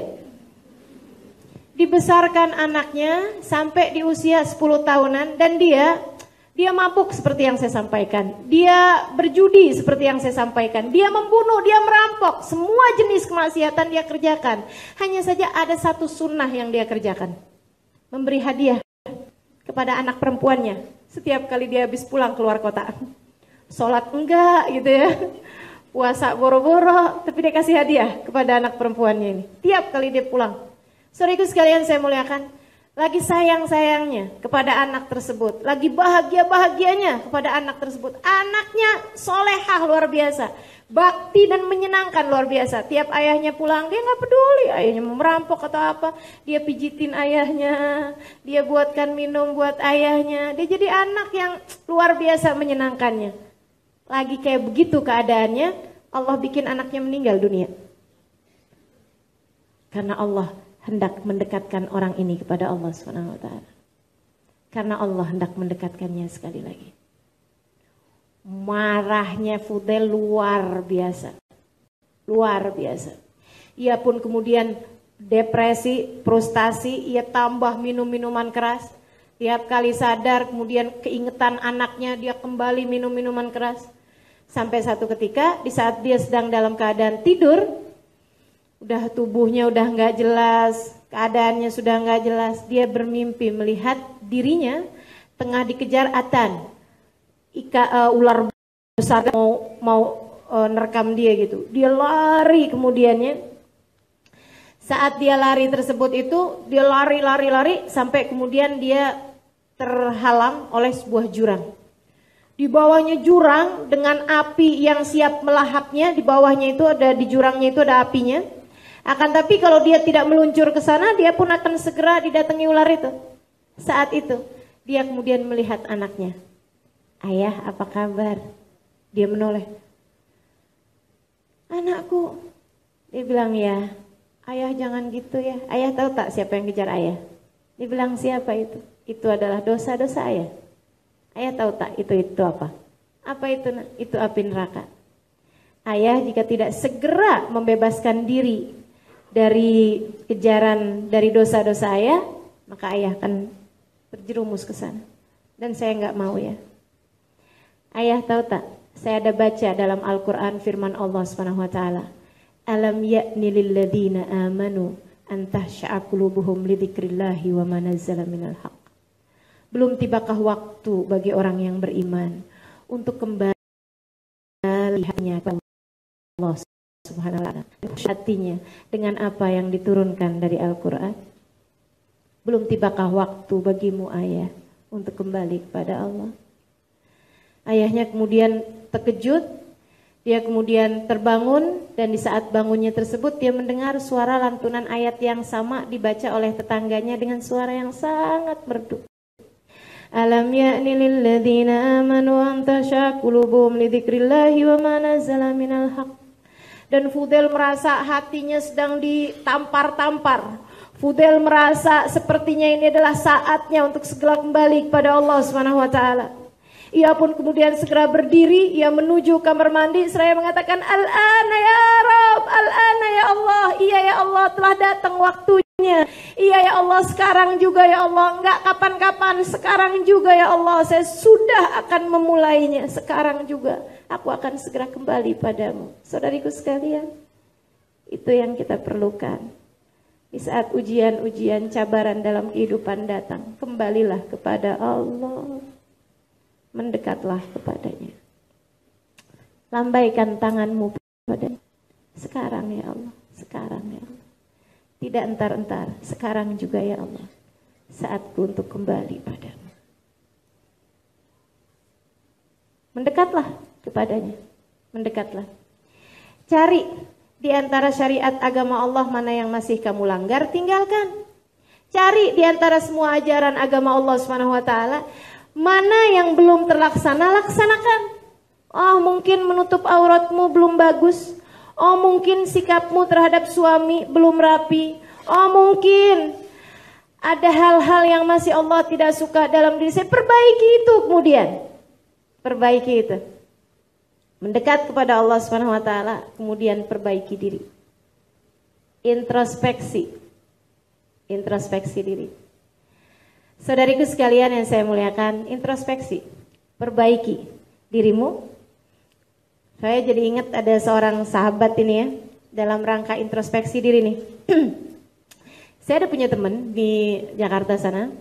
Dibesarkan anaknya sampai di usia 10 tahunan. Dan dia mabuk seperti yang saya sampaikan. Dia berjudi seperti yang saya sampaikan. Dia membunuh, dia merampok. Semua jenis kemaksiatan dia kerjakan. Hanya saja ada satu sunnah yang dia kerjakan. Memberi hadiah kepada anak perempuannya. Setiap kali dia habis pulang keluar kota. Sholat enggak gitu ya. Puasa boro-boro. Tapi dia kasih hadiah kepada anak perempuannya ini. Tiap kali dia pulang. Saudaraku sekalian saya muliakan. Lagi sayang-sayangnya kepada anak tersebut. Lagi bahagia-bahagianya kepada anak tersebut. Anaknya solehah luar biasa. Bakti dan menyenangkan luar biasa. Tiap ayahnya pulang dia gak peduli. Ayahnya mau merampok atau apa. Dia pijitin ayahnya. Dia buatkan minum buat ayahnya. Dia jadi anak yang luar biasa menyenangkannya. Lagi kayak begitu keadaannya. Allah bikin anaknya meninggal dunia. Karena Allah hendak mendekatkan orang ini kepada Allah SWT. Karena Allah hendak mendekatkannya sekali lagi. Marahnya Fudail luar biasa. Luar biasa. Ia pun kemudian depresi, frustasi, ia tambah minum-minuman keras. Tiap kali sadar kemudian keingetan anaknya, dia kembali minum minuman keras. Sampai satu ketika di saat dia sedang dalam keadaan tidur, udah tubuhnya udah nggak jelas, keadaannya sudah nggak jelas. Dia bermimpi melihat dirinya tengah dikejar atan, ular besar mau nerekam dia gitu. Dia lari kemudiannya. Saat dia lari tersebut itu, dia lari sampai kemudian dia terhalang oleh sebuah jurang. Di bawahnya jurang dengan api yang siap melahapnya. Di bawahnya itu ada, di jurangnya itu ada apinya. Akan tapi kalau dia tidak meluncur ke sana, dia pun akan segera didatangi ular itu. Saat itu, dia kemudian melihat anaknya. Ayah, apa kabar? Dia menoleh. Anakku. Dia bilang, ya, ayah jangan gitu ya. Ayah tahu tak siapa yang kejar ayah? Dia bilang, siapa itu? Itu adalah dosa-dosa ayah. Ayah tahu tak itu apa? Apa itu? Itu api neraka. Ayah jika tidak segera membebaskan diri dari kejaran dari dosa-dosa ayah, maka ayah akan terjerumus ke sana. Dan saya nggak mau ya. Ayah tahu tak? Saya ada baca dalam Al-Quran firman Allah Subhanahu Wa Taala. Alam ya'ni lilladzina amanu an tahsha'a qulubuhum lidzikrillahi wa ma nazzala minal haqq. Belum tibakah waktu bagi orang yang beriman untuk kembali hanya kepada Allah Subhanahu wa Ta'ala, hatinya dengan apa yang diturunkan dari Al-Quran. Belum tibakah waktu bagimu ayah untuk kembali kepada Allah. Ayahnya kemudian terkejut, dia kemudian terbangun, dan di saat bangunnya tersebut dia mendengar suara lantunan ayat yang sama dibaca oleh tetangganya dengan suara yang sangat merdu. Alam ya'ni lilladzina amanu an tasha'a qulubuhum lidzikrillahi wa ma nazzala minal haqq. Dan Fudail merasa hatinya sedang ditampar-tampar. Fudail merasa sepertinya ini adalah saatnya untuk segera kembali kepada Allah Subhanahu wa taala. Ia pun kemudian segera berdiri, ia menuju kamar mandi seraya mengatakan, Al-ana ya Rabb, Al-ana ya Allah. Iya ya Allah, telah datang waktunya. Iya ya Allah, sekarang juga ya Allah. Enggak kapan-kapan, sekarang juga ya Allah. Saya sudah akan memulainya, sekarang juga. Aku akan segera kembali padamu. Saudariku sekalian, itu yang kita perlukan. Di saat ujian-ujian cabaran dalam kehidupan datang, kembalilah kepada Allah. Mendekatlah kepadanya. Lambaikan tanganmu kepadanya. Sekarang ya Allah, sekarang ya Allah. Tidak entar-entar, sekarang juga ya Allah. Saatku untuk kembali padamu. Mendekatlah kepadanya. Mendekatlah. Cari di antara syariat agama Allah mana yang masih kamu langgar, tinggalkan. Cari di antara semua ajaran agama Allah Subhanahu wa taala mana yang belum terlaksana, laksanakan. Oh mungkin menutup auratmu belum bagus. Oh mungkin sikapmu terhadap suami belum rapi. Oh mungkin ada hal-hal yang masih Allah tidak suka dalam diri saya. Perbaiki itu kemudian. Perbaiki itu. Mendekat kepada Allah Subhanahu wa taala, kemudian perbaiki diri. Introspeksi. Introspeksi diri. Saudariku sekalian yang saya muliakan, introspeksi. Perbaiki dirimu. Saya jadi ingat ada seorang sahabat ini ya, dalam rangka introspeksi diri nih. Saya ada punya teman di Jakarta sana.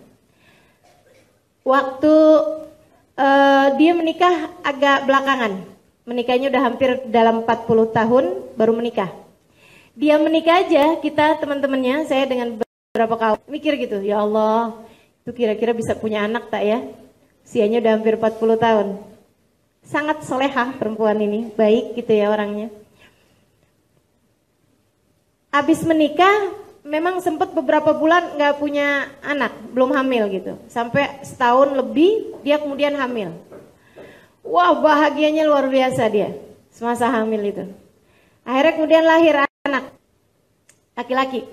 Waktu dia menikah agak belakangan. Menikahnya udah hampir dalam 40 tahun baru menikah. Dia menikah aja, kita teman-temannya, saya dengan beberapa kawan mikir gitu, ya Allah, itu kira-kira bisa punya anak tak ya? Usianya udah hampir 40 tahun. Sangat solehah perempuan ini, baik gitu ya orangnya. Abis menikah, memang sempat beberapa bulan nggak punya anak, belum hamil gitu. Sampai setahun lebih dia kemudian hamil. Wah bahagianya luar biasa dia semasa hamil itu. Akhirnya kemudian lahir anak laki-laki.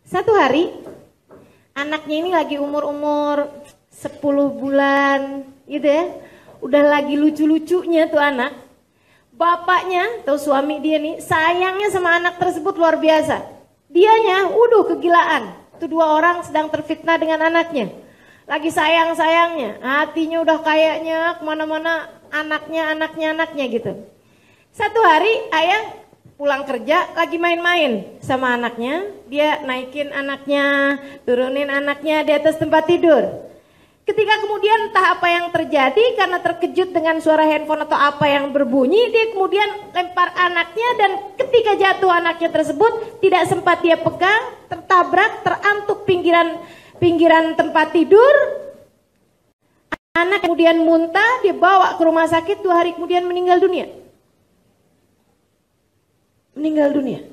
Satu hari anaknya ini lagi umur-umur 10 bulan gitu ya. Udah lagi lucu-lucunya tuh anak. Bapaknya atau suami dia nih sayangnya sama anak tersebut luar biasa. Dianya kegilaan. Itu dua orang sedang terfitnah dengan anaknya. Lagi sayang-sayangnya. Hatinya udah kayaknya kemana-mana anaknya gitu. Satu hari ayah pulang kerja lagi main-main sama anaknya. Dia naikin anaknya, turunin anaknya di atas tempat tidur. Ketika kemudian entah apa yang terjadi karena terkejut dengan suara handphone atau apa yang berbunyi, dia kemudian lempar anaknya dan ketika jatuh anaknya tersebut tidak sempat dia pegang, tertabrak, terantuk pinggiran tempat tidur. Anak kemudian muntah, dia bawa ke rumah sakit, 2 hari kemudian meninggal dunia. Meninggal dunia.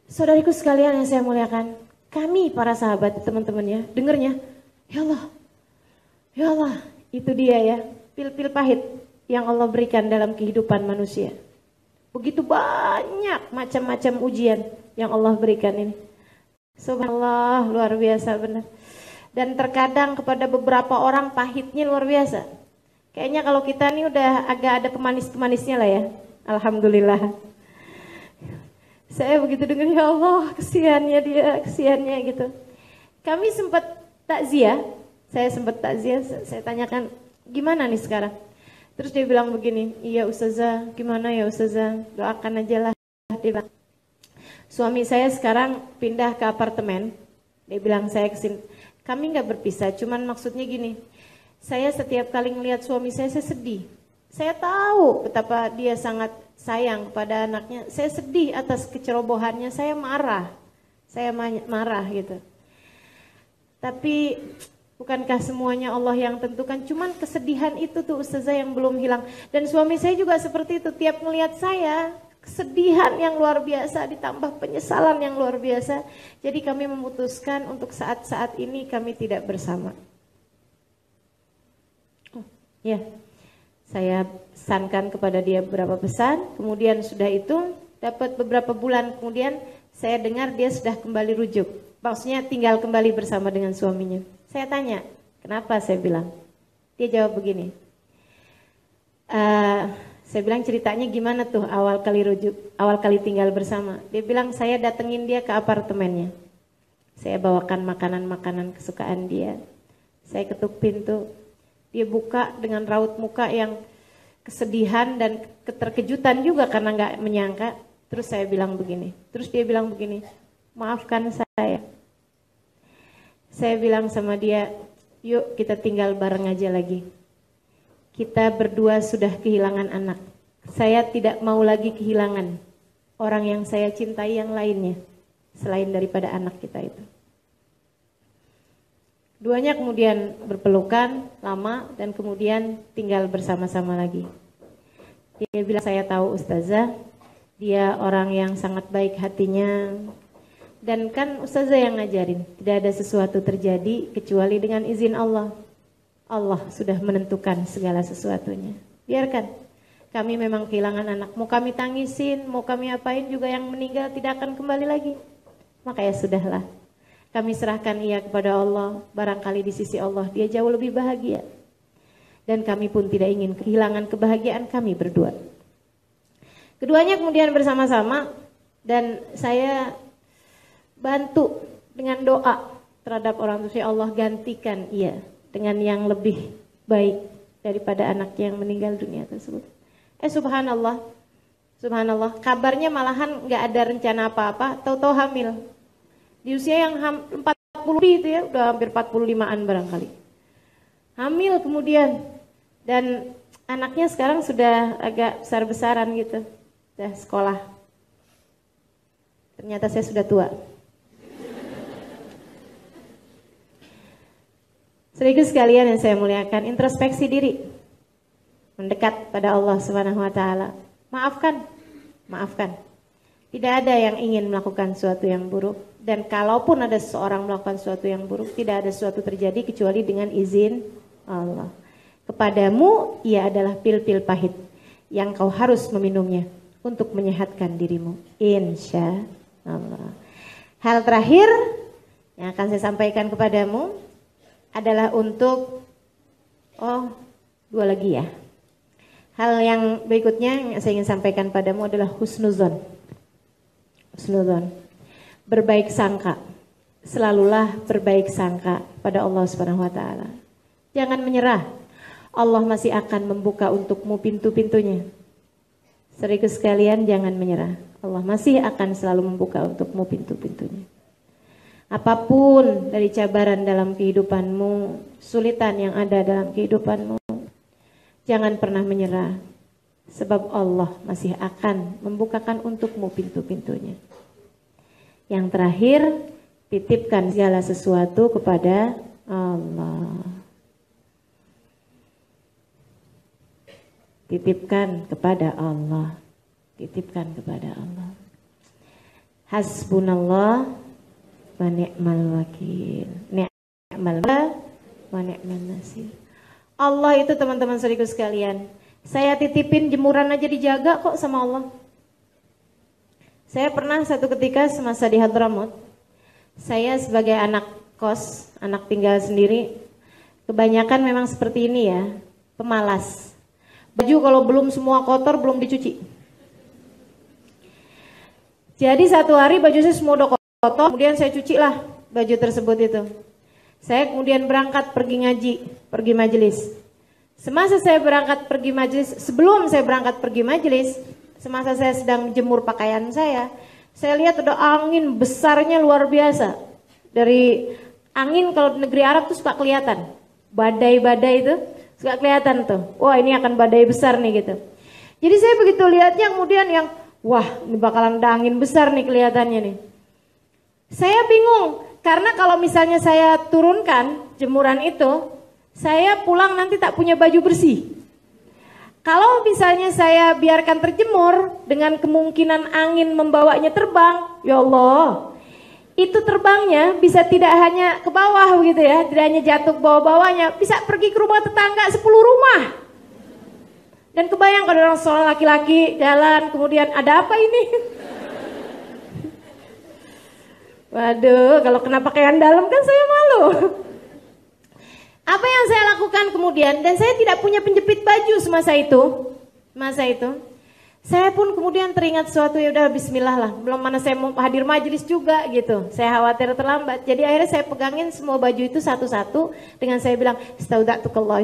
Saudariku sekalian yang saya muliakan, kami para sahabat teman-temannya dengernya, ya Allah, itu dia ya, pil-pil pahit yang Allah berikan dalam kehidupan manusia. Begitu banyak macam-macam ujian yang Allah berikan ini. Subhanallah, luar biasa benar. Dan terkadang kepada beberapa orang pahitnya luar biasa. Kayaknya kalau kita nih udah agak ada pemanis-pemanisnya lah ya. Alhamdulillah. Saya begitu dengar, ya Allah, kesiannya dia, kesiannya gitu. Kami sempat takziah, saya tanyakan, gimana nih sekarang? Terus dia bilang begini, iya Ustazah, gimana ya Ustazah, doakan aja lah. Dia bilang, suami saya sekarang pindah ke apartemen. Dia bilang saya kesini, kami nggak berpisah, cuman maksudnya gini, saya setiap kali ngelihat suami saya sedih. Saya tahu betapa dia sangat sayang kepada anaknya, saya sedih atas kecerobohannya, saya marah gitu. Tapi bukankah semuanya Allah yang tentukan? Cuman kesedihan itu tuh Ustazah yang belum hilang. Dan suami saya juga seperti itu, tiap melihat saya, kesedihan yang luar biasa ditambah penyesalan yang luar biasa. Jadi kami memutuskan untuk saat-saat ini kami tidak bersama. Saya pesankan kepada dia beberapa pesan, kemudian sudah itu dapat beberapa bulan kemudian saya dengar dia sudah kembali rujuk. Maksudnya tinggal kembali bersama dengan suaminya. Saya tanya, kenapa? Saya bilang. Dia jawab begini. Saya bilang ceritanya gimana tuh awal kali tinggal bersama. Dia bilang saya datengin dia ke apartemennya. Saya bawakan makanan-makanan kesukaan dia. Saya ketuk pintu. Dia buka dengan raut muka yang kesedihan dan keterkejutan juga karena nggak menyangka. Terus saya bilang begini. Terus dia bilang begini. Maafkan saya. Saya bilang sama dia, yuk kita tinggal bareng aja lagi. Kita berdua sudah kehilangan anak. Saya tidak mau lagi kehilangan orang yang saya cintai yang lainnya. Selain daripada anak kita itu. Duanya kemudian berpelukan lama dan kemudian tinggal bersama-sama lagi. Dia bilang, saya tahu Ustazah, dia orang yang sangat baik hatinya. Dan kan Ustazah yang ngajarin, tidak ada sesuatu terjadi kecuali dengan izin Allah. Allah sudah menentukan segala sesuatunya. Biarkan. Kami memang kehilangan anak. Mau kami tangisin, mau kami apain juga yang meninggal tidak akan kembali lagi. Maka ya sudahlah. Kami serahkan ia kepada Allah. Barangkali di sisi Allah dia jauh lebih bahagia. Dan kami pun tidak ingin kehilangan kebahagiaan kami berdua. Keduanya kemudian bersama-sama. Dan saya bantu dengan doa terhadap orang tua. Allah gantikan ia dengan yang lebih baik daripada anaknya yang meninggal dunia tersebut. Subhanallah, subhanallah, kabarnya malahan nggak ada rencana apa-apa, tahu-tahu hamil. Di usia yang 40 itu ya, udah hampir 45-an barangkali. Hamil kemudian, dan anaknya sekarang sudah agak besar-besaran gitu, sudah sekolah. Ternyata saya sudah tua. Saudaraku sekalian yang saya muliakan, introspeksi diri. Mendekat pada Allah Subhanahu wa taala. Maafkan. Maafkan. Tidak ada yang ingin melakukan sesuatu yang buruk, dan kalaupun ada seseorang melakukan sesuatu yang buruk, tidak ada sesuatu terjadi kecuali dengan izin Allah. Kepadamu ia adalah pil-pil pahit yang kau harus meminumnya untuk menyehatkan dirimu. Insya Allah. Hal terakhir yang akan saya sampaikan kepadamu adalah untuk dua lagi ya. Hal yang berikutnya yang saya ingin sampaikan padamu adalah husnuzon. Husnuzon. Berbaik sangka. Selalulah berbaik sangka pada Allah Subhanahu wa taala. Jangan menyerah. Allah masih akan membuka untukmu pintu-pintunya. Saudaraku sekalian, jangan menyerah. Allah masih akan selalu membuka untukmu pintu-pintunya. Apapun dari cabaran dalam kehidupanmu, kesulitan yang ada dalam kehidupanmu, jangan pernah menyerah, sebab Allah masih akan membukakan untukmu pintu-pintunya. Yang terakhir, titipkan segala sesuatu kepada Allah. Titipkan kepada Allah. Titipkan kepada Allah. Hasbunallah wa ni'mal wakil. Ni'mal wa ni'mal nasir. Allah itu teman-teman saudaraku sekalian, saya titipin jemuran aja dijaga kok sama Allah. Saya pernah satu ketika semasa di Hadramut, saya sebagai anak kos, anak tinggal sendiri, kebanyakan memang seperti ini ya, pemalas. Baju kalau belum semua kotor belum dicuci. Jadi satu hari baju saya semua udah kotor, kemudian saya cuci lah baju tersebut itu. Saya kemudian berangkat pergi ngaji, pergi majelis. Semasa saya berangkat pergi majelis, sebelum saya berangkat pergi majelis, semasa saya sedang menjemur pakaian saya lihat ada angin besarnya luar biasa. Dari angin kalau di negeri Arab tuh suka kelihatan, badai-badai itu suka kelihatan tuh. Wah ini akan badai besar nih gitu. Jadi saya begitu lihatnya kemudian yang, wah ini bakalan ada angin besar nih kelihatannya nih. Saya bingung. Karena kalau misalnya saya turunkan jemuran itu, saya pulang nanti tak punya baju bersih. Kalau misalnya saya biarkan terjemur dengan kemungkinan angin membawanya terbang, ya Allah, itu terbangnya bisa tidak hanya ke bawah gitu ya, tidak hanya jatuh ke bawah-bawahnya, bisa pergi ke rumah tetangga 10 rumah. Dan kebayang kalau orang seorang laki-laki jalan kemudian ada apa ini? Waduh, kalau kena pakaian dalam kan saya malu. Apa yang saya lakukan kemudian, dan saya tidak punya penjepit baju semasa itu. Saya pun kemudian teringat sesuatu, ya udah bismillah lah. Belum mana saya mau hadir majelis juga gitu. Saya khawatir terlambat. Jadi akhirnya saya pegangin semua baju itu satu-satu dengan saya bilang, Istauda'tukallah.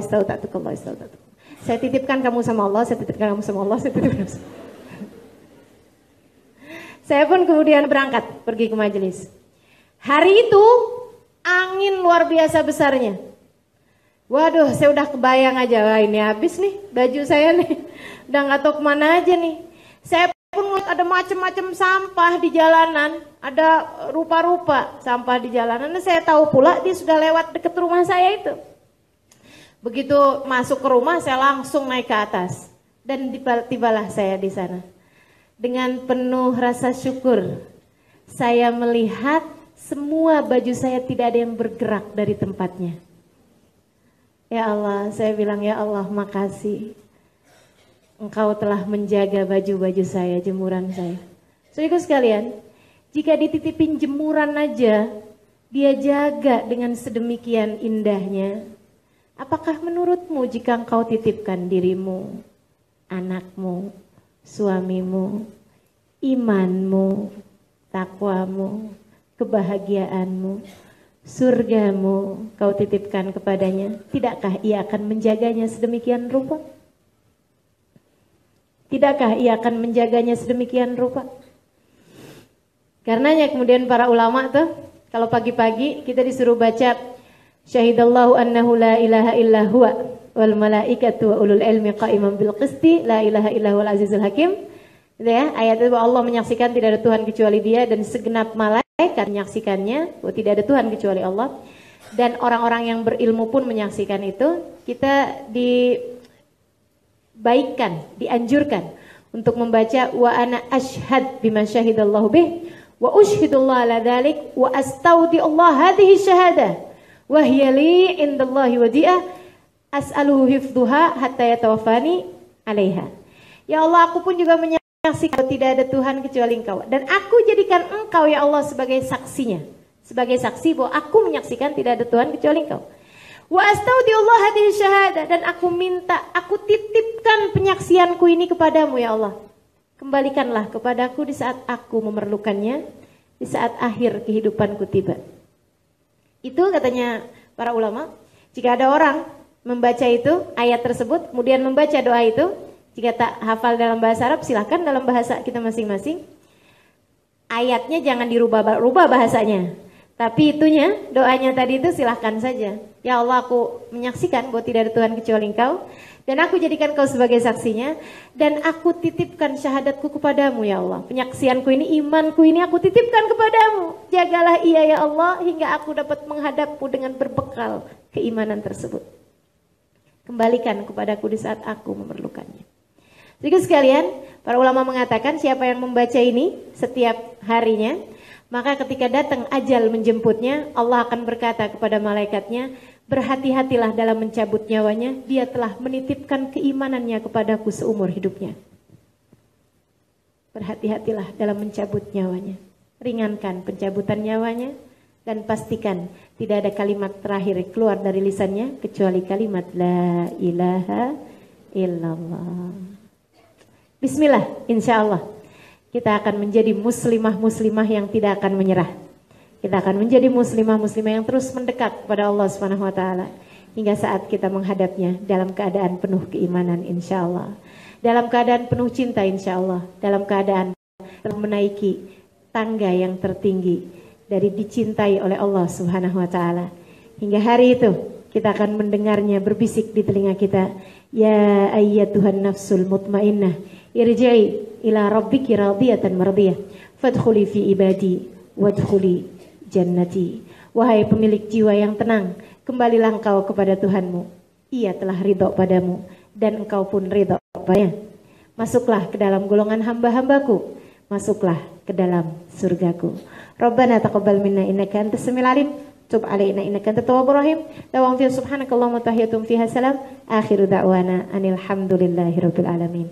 Saya titipkan kamu sama Allah, saya titipkan kamu sama Allah, saya titipkan kamu sama Allah. Saya pun kemudian berangkat pergi ke majelis. Hari itu angin luar biasa besarnya. Waduh, saya udah kebayang aja, wah ini habis nih baju saya nih. Udah gak tahu kemana aja nih. Saya pun ngeliat ada macam-macam sampah di jalanan, ada rupa-rupa sampah di jalanan. Dan saya tahu pula dia sudah lewat deket rumah saya itu. Begitu masuk ke rumah, saya langsung naik ke atas. Dan tibalah saya di sana. Dengan penuh rasa syukur, saya melihat semua baju saya tidak ada yang bergerak dari tempatnya. Ya Allah, saya bilang ya Allah makasih. Engkau telah menjaga baju-baju saya, jemuran saya. Saudara sekalian, jika dititipin jemuran aja, dia jaga dengan sedemikian indahnya. Apakah menurutmu jika engkau titipkan dirimu, anakmu, suamimu, imanmu, takwamu, kebahagiaanmu, surgamu kau titipkan kepadanya, tidakkah ia akan menjaganya sedemikian rupa? Tidakkah ia akan menjaganya sedemikian rupa? Karenanya kemudian para ulama tuh, kalau pagi-pagi kita disuruh baca syahidallahu annahu la ilaha illa huwa wal malaikatu wa ulul ilmi qa'iman bil qisti la ilaha illa huwal azizul hakim. Gitu ya, ayat itu Allah menyaksikan tidak ada Tuhan kecuali Dia dan segenap malaikat menyaksikannya bahwa tidak ada Tuhan kecuali Allah, dan orang-orang yang berilmu pun menyaksikan itu. Kita dibaikkan, dianjurkan untuk membaca wa ana ashhad bima syahidallahu bih wa ushhidullah ala dzalik wa astaudi Allah hadhihi syahadah wa hiya li indallahi wadi'ah as'aluhu hifdhuha hatta yatawaffani 'alaiha. Ya Allah, aku pun juga menyaksikan tidak ada Tuhan kecuali Engkau, dan aku jadikan Engkau ya Allah sebagai saksinya, sebagai saksi bahwa aku menyaksikan tidak ada Tuhan kecuali Engkau. Wa astaudillah hadhihi syahadah, dan aku minta, aku titipkan penyaksianku ini kepadamu ya Allah. Kembalikanlah kepadaku di saat aku memerlukannya, di saat akhir kehidupanku tiba. Itu katanya para ulama, jika ada orang membaca itu, ayat tersebut, kemudian membaca doa itu, jika tak hafal dalam bahasa Arab, silahkan dalam bahasa kita masing-masing. Ayatnya jangan dirubah-rubah bahasanya, tapi itunya, doanya tadi itu silahkan saja. Ya Allah, aku menyaksikan bahwa tidak ada Tuhan kecuali Engkau, dan aku jadikan Kau sebagai saksinya, dan aku titipkan syahadatku kepadamu ya Allah. Penyaksianku ini, imanku ini aku titipkan kepadamu. Jagalah ia ya Allah hingga aku dapat menghadapmu dengan berbekal keimanan tersebut. Kembalikan kepadaku di saat aku memerlukannya. Jadi sekalian, para ulama mengatakan siapa yang membaca ini setiap harinya, maka ketika datang ajal menjemputnya, Allah akan berkata kepada malaikatnya, berhati-hatilah dalam mencabut nyawanya, dia telah menitipkan keimanannya kepadaku seumur hidupnya. Berhati-hatilah dalam mencabut nyawanya, ringankan pencabutan nyawanya, dan pastikan tidak ada kalimat terakhir keluar dari lisannya kecuali kalimat la ilaha illallah. Bismillah, insya Allah kita akan menjadi muslimah-muslimah yang tidak akan menyerah. Kita akan menjadi muslimah-muslimah yang terus mendekat kepada Allah Subhanahu wa taala hingga saat kita menghadapnya dalam keadaan penuh keimanan insya Allah, dalam keadaan penuh cinta insya Allah, dalam keadaan menaiki tangga yang tertinggi dari dicintai oleh Allah Subhanahu wa taala. Hingga hari itu kita akan mendengarnya berbisik di telinga kita, ya ayyatuhan nafsul mutmainnah irji'i ila rabbiki radiyatan mardiyah fadkhuli fi ibadi wadkhuli jannati. Wahai pemilik jiwa yang tenang, kembalilah engkau kepada Tuhanmu. Ia telah ridho padamu dan engkau pun ridho padanya. Masuklah ke dalam golongan hamba-hambaku, masuklah ke dalam surgaku. Rabbana taqabbal minna innaka antas samiul alim, tub alaina innaka antat tawwabur rahim. Tawaffi subhanakallahumma tahiyatum fiha salam. Akhiru da'wana anil hamdulillahi rabbil alamin.